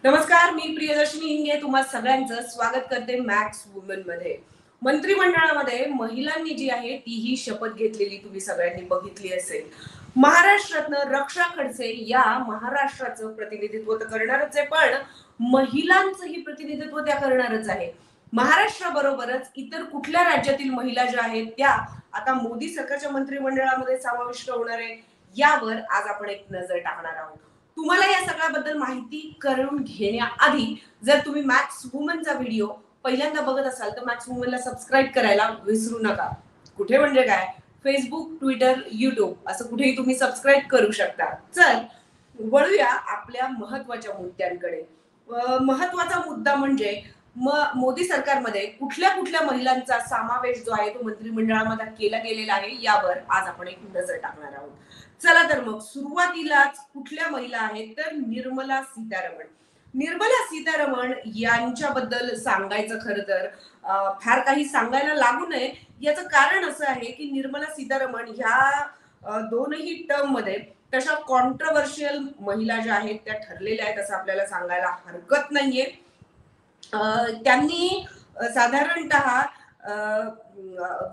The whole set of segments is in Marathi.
नमस्कार, मी प्रियदर्शनी हिंगे तुम्हा सगळ्यांचं स्वागत करते मॅक्स वुमन मध्ये. मंत्रिमंडळामध्ये महिलांनी जी आहे तीही शपथ घेतलेली तुम्ही सगळ्यांनी बघितली असेल. महाराष्ट्रातनं रक्षा खडसे या महाराष्ट्राचं प्रतिनिधित्व तर करणारच आहे, पण महिलांचंही प्रतिनिधित्व त्या करणारच आहे. महाराष्ट्राबरोबरच इतर कुठल्या राज्यातील महिला ज्या आहेत त्या आता मोदी सरकारच्या मंत्रिमंडळामध्ये समाविष्ट होणार आहे, यावर आज आपण एक नजर टाकणार आहोत. तुम्हाला या सगळ्याबद्दल माहिती करून घेण्याआधी जर तुम्ही मॅक्स वुमनचा व्हिडिओ पहिल्यांदा बघत असाल तर मॅक्स वुमनला सबस्क्राईब करायला विसरू नका. कुठे म्हणजे काय, फेसबुक, ट्विटर, युट्यूब असं कुठेही तुम्ही सबस्क्राईब करू शकता. चल वळूया आपल्या महत्वाच्या मुद्द्यांकडे. महत्वाचा मुद्दा म्हणजे मोदी सरकारमध्ये कुठल्या कुठल्या महिलांचा समावेश जो आहे तो मंत्रिमंडळामध्ये केला गेलेला आहे, यावर आज आपण एक नजर टाकणार आहोत. चला तर मग सुरुवातीलाच कुठल्या महिला आहेत तर निर्मला सीतारमण. निर्मला सीतारमण यांच्याबद्दल सांगायचं खरं तर फार काही सांगायला लागू नये. याचं कारण असं आहे की निर्मला सीतारमण ह्या दोनही टर्म मध्ये तशा कॉन्ट्रोवर्शियल महिला ज्या आहेत त्या ठरलेल्या आहेत असं आपल्याला सांगायला हरकत नाहीये. त्यांनी साधारणतः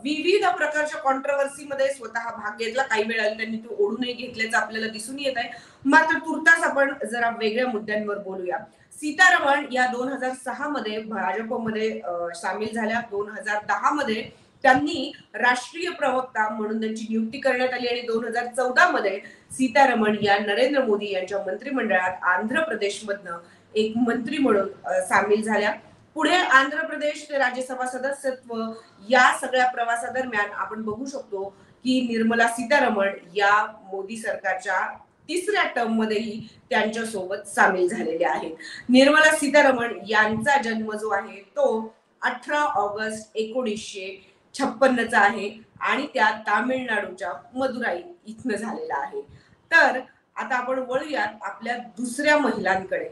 विविध प्रकारच्या कॉन्ट्रोवर्सीमध्ये स्वतः भाग घेतला. काही वेळा त्यांनी तो ओढूनही घेतल्याचं आपल्याला दिसून येत आहे. मात्र तुर्तास आपण जरा वेगळ्या मुद्द्यांवर बोलूया. सीतारमण या 2006 मध्ये भाजपमध्ये सामील झाल्या. 2010 मध्ये त्यांनी राष्ट्रीय प्रवक्ता म्हणून त्यांची नियुक्ती करण्यात आली आणि 2014 मध्ये सीतारमण या नरेंद्र मोदी यांच्या मंत्रिमंडळात आंध्र प्रदेशमधनं एक मंत्री म्हणून सामील झाल्या. पुढे आंध्र प्रदेश ते राज्यसभा सदस्यत्व या सगळ्या प्रवासादरम्यान आपण बघू शकतो की निर्मला सीतारमण या मोदी सरकारच्या तिसऱ्या टर्म मध्येही त्यांच्या सोबत सामील झालेले आहेत. निर्मला सीतारमण यांचा जन्म जो आहे तो 18 ऑगस्ट 1956 चा आहे आणि त्या तामिळनाडूच्या मदुराई इथनं झालेला आहे. तर आता आपण वळूयात आपल्या दुसऱ्या महिलांकडे.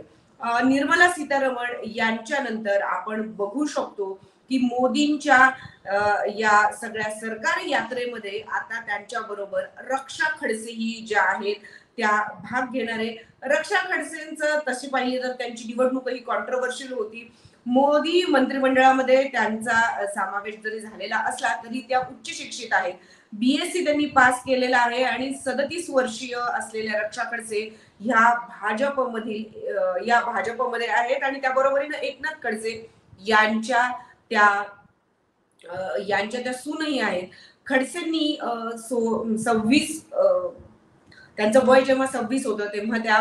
निर्मला सीतारमण यांच्या नंतर आपण बघू शकतो की मोदींच्या या सगळ्या सरकारी यात्रेमध्ये आता त्यांच्या बरोबर रक्षा खडसेही ज्या आहेत त्या भाग घेणारे. रक्षा खडसेंचं तशी पाहिजे तर त्यांची निवडणूकही कॉन्ट्रोवर्शियल होती. मोदी मंत्रिमंडळामध्ये त्यांचा समावेश जरी झालेला असला तरी त्या उच्च शिक्षित आहेत. बीएससी त्यांनी पास केलेला आहे आणि 37 वर्षीय असलेल्या रक्षा खडसे या भाजपमध्ये आहेत आणि त्याबरोबरीनं एकनाथ खडसे यांच्या त्या सूनही आहेत. खडसेंनी 26 त्यांचं वय जेव्हा 26 होतं तेव्हा त्या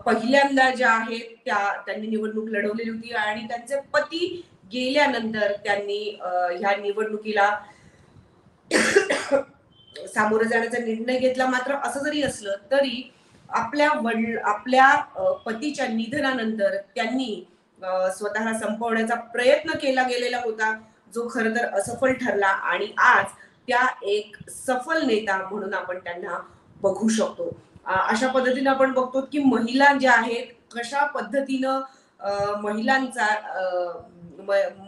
पहिल्यांदा ज्या आहेत त्यांनी निवडणूक लढवलेली होती आणि त्यांचे पती गेल्यानंतर त्यांनी ह्या निवडणुकीला सामोरं जाण्याचा निर्णय घेतला. मात्र असं जरी असलं तरी आपल्या पतीच्या निधनानंतर त्यांनी स्वतःला संपवण्याचा प्रयत्न केला गेलेला होता, जो खरं तर असफल ठरला आणि आज त्या एक सफल नेता म्हणून आपण त्यांना बघू शकतो. अशा पद्धतीने आपण बघतो की महिला ज्या आहेत कशा पद्धतीनं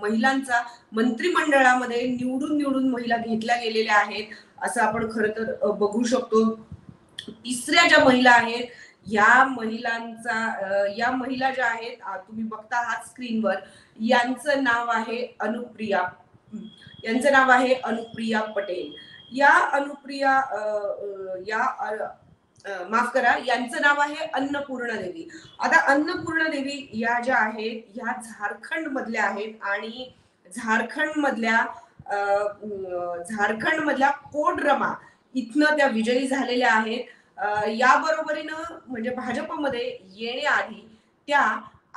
महिलांचा मंत्रिमंडळामध्ये निवडून महिला घेतल्या गेलेल्या आहेत असं आपण खरं तर बघू शकतो. तिसऱ्या ज्या महिला आहेत या महिला ज्या आहेत तुम्ही बघता आहात स्क्रीनवर, यांचं नाव आहे अनुप्रिया पटेल. माफ करा, यांचं नाव आहे अन्नपूर्णा देवी. आता अन्नपूर्णा देवी या ज्या आहेत ह्या झारखंड मधल्या आहेत आणि झारखंड मधल्या कोडरमा इथनं त्या विजयी झालेल्या आहेत. या बरोबरीनं म्हणजे भाजपमध्ये येण्याआधी त्या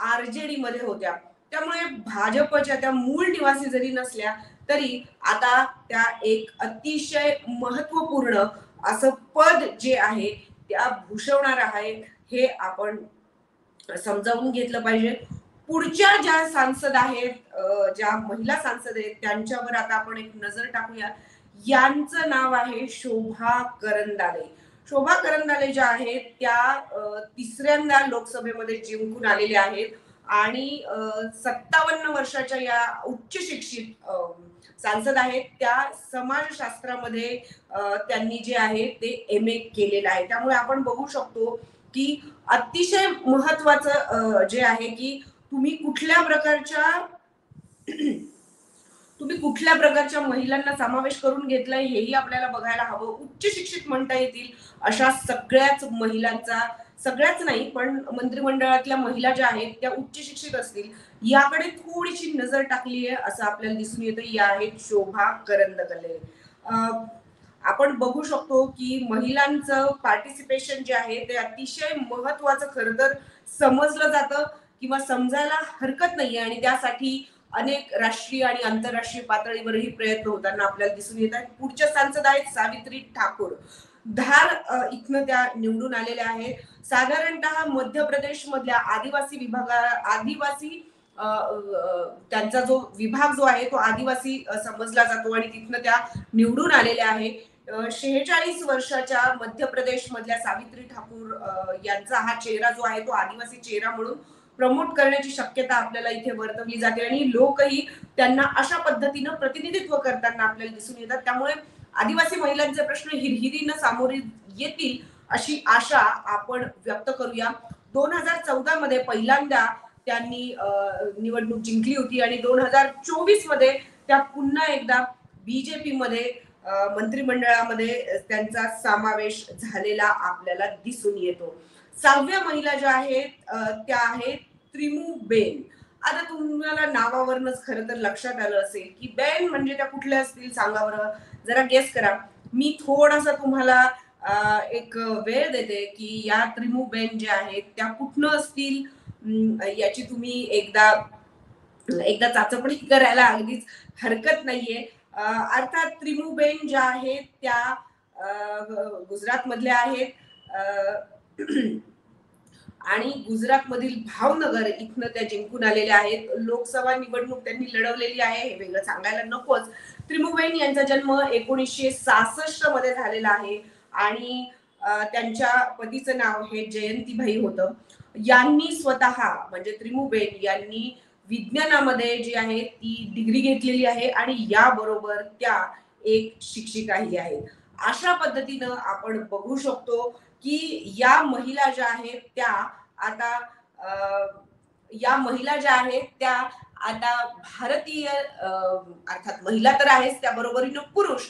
आरजेडी मध्ये होत्या. त्यामुळे भाजपच्या त्या मूळ निवासी जरी नसल्या तरी आता त्या एक अतिशय महत्वपूर्ण असं पद जे आहे त्या भूषवणार आहे हे आपण समजावून घेतलं पाहिजे. पुढच्या ज्या सांसद आहेत, ज्या महिला सांसद आहेत त्यांच्यावर आता आपण एक नजर टाकूया. यांचं नाव आहे शोभा करंदाले. शोभा करंदाले ज्या आहेत त्या तिसऱ्यांदा लोकसभेमध्ये जिंकून आलेल्या आहेत आणि 57 वर्षाच्या या उच्च शिक्षित सांसद आहेत. त्या समाजशास्त्रामध्ये त्यांनी जे आहे ते MA केलेलं आहे. त्यामुळे आपण बघू शकतो की अतिशय महत्वाचं जे आहे की तुम्ही कुठल्या प्रकारच्या तुम्ही कुठल्या प्रकारच्या महिलांना समावेश करून घेतलाय हेही आपल्याला बघायला हवं. उच्च शिक्षित म्हणता येतील अशा सगळ्याच महिलांचा, सगळ्याच नाही पण मंत्रिमंडळातल्या महिला ज्या आहेत त्या उच्च शिक्षित असतील याकडे थोडीशी नजर टाकली आहे असं आपल्याला दिसून येतं. या आहेत शोभा करंदकले. आपण बघू शकतो की महिलांचं पार्टिसिपेशन जे आहे ते अतिशय महत्वाचं खरं तर समजलं जातं किंवा समजायला हरकत नाहीये आणि त्यासाठी अनेक राष्ट्रीय आणि आंतरराष्ट्रीय पातळीवरही प्रयत्न होताना आपल्याला दिसून येत आहेत. पुढच्या सांसद आहेत सावित्री ठाकूर. धार इथनं त्या निवडून आलेल्या आहेत. साधारणतः मध्य प्रदेश मधल्या आदिवासी त्यांचा जो विभाग जो आहे तो आदिवासी समजला जातो आणि तिथनं त्या निवडून आलेल्या आहे. 46 वर्षाच्या मध्य प्रदेश मधल्या सावित्री ठाकूर यांचा हा चेहरा जो आहे तो आदिवासी चेहरा म्हणून प्रमोट करण्याची शक्यता आपल्याला इथे वर्तवली जाते आणि लोकही त्यांना अशा पद्धतीनं प्रतिनिधित्व करताना आपल्याला दिसून येतात. त्यामुळे आदिवासी महिलांचे प्रश्न हिरहिरीनं सामोरे येतील अशी आशा आपण व्यक्त करूया. 2014 मध्ये पहिल्यांदा त्यांनी निवडणूक जिंकली होती आणि 2024 मध्ये त्या पुन्हा एकदा बीजेपी मध्ये मंत्रिमंडळामध्ये त्यांचा समावेश झालेला आपल्याला दिसून येतो. 6व्या महिला ज्या आहेत त्या आहेत त्रिमूबेन. आता तुम्हाला नावावरूनच खरं तर लक्षात आलं असेल की बेन म्हणजे त्या कुठल्या असतील सांगा बरं, जरा गेस करा. मी थोडासा तुम्हाला एक वेळ देते की या त्रिमूबेन ज्या आहेत त्या कुठनं असतील याची तुम्ही एकदा चाचपणी करायला अगदीच हरकत नाहीये. अर्थात त्रिमूबेन ज्या आहेत त्या गुजरात मधल्या आहेत आणि गुजरात मधील भावनगर इथनं त्या जिंकून आलेल्या आहेत. लोकसभा निवडणूक त्यांनी लढवलेली आहे हे वेगळं सांगायला नकोच. त्रिमूबेन यांचा जन्म 1966 मध्ये झालेला आहे आणि त्यांच्या पतीचं नाव हे जयंतीभाई होतं. यांनी स्वतः म्हणजे त्रिमूबेन यांनी विज्ञानामध्ये जी आहे ती डिग्री घेतलेली आहे आणि याबरोबर त्या एक शिक्षिकाही आहेत. अशा पद्धतीनं आपण बघू शकतो की या महिला ज्या आहेत त्या आता भारतीय अर्थात महिला तर आहेच त्याबरोबरीनं पुरुष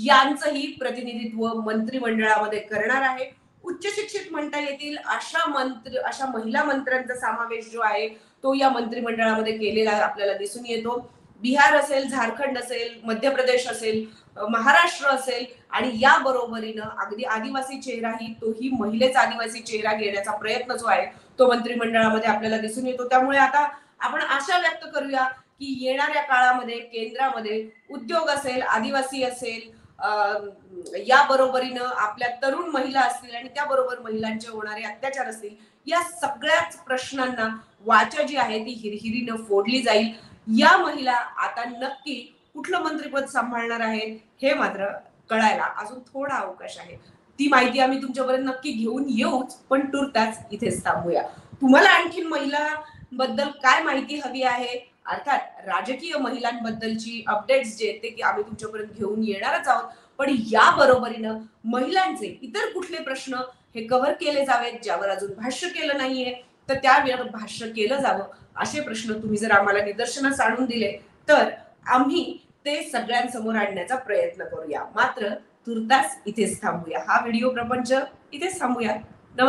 यांचंही प्रतिनिधित्व मंत्रिमंडळामध्ये करणार आहे. उच्च शिक्षित म्हणता येतील अशा महिला मंत्र्यांचा समावेश जो आहे तो या मंत्रिमंडळामध्ये केलेला आपल्याला दिसून येतो. बिहार असेल, झारखंड असेल, मध्य प्रदेश असेल, महाराष्ट्र असेल आणि या बरोबरीनं अगदी आदिवासी चेहराही तोही महिलेचा आदिवासी चेहरा घेण्याचा प्रयत्न जो आहे तो मंत्रिमंडळामध्ये आपल्याला दिसून येतो. त्यामुळे आता आपण आशा व्यक्त करूया की येणाऱ्या काळामध्ये केंद्रामध्ये उद्योग असेल, आदिवासी असेल, या बरोबरीनं आपल्या तरुण महिला असतील आणि त्याबरोबर महिलांचे होणारे अत्याचार असतील या सगळ्याच प्रश्नांना वाचा जी आहे ती हिरहिरीनं फोडली जाईल. या महिला आता नक्की कुठलं मंत्रिपद सांभाळणार आहेत हे मात्र कळायला अजून थोडा अवकाश आहे. ती माहिती आम्ही तुमच्यापर्यंत नक्की घेऊन येऊच, पण तुर्तास इथेच थांबूया. तुम्हाला आणखीन महिलांबद्दल काय माहिती हवी आहे, अर्थात राजकीय महिलांबद्दलची अपडेट्स जे आहेत ते की आम्ही तुमच्यापर्यंत घेऊन येणारच आहोत, पण या बरोबरीनं महिलांचे इतर कुठले प्रश्न हे कव्हर केले जावेत ज्यावर अजून भाष्य केलं नाहीये तर त्यावर भाष्य केलं जावं असे प्रश्न तुम्ही जर आम्हाला निदर्शनास आणून दिले तर आम्ही ते सगळ्यांसमोर आणण्याचा प्रयत्न करूया. मात्र तुर्तास इथेच थांबूया. हा व्हिडिओ प्रपंच इथेच थांबूया.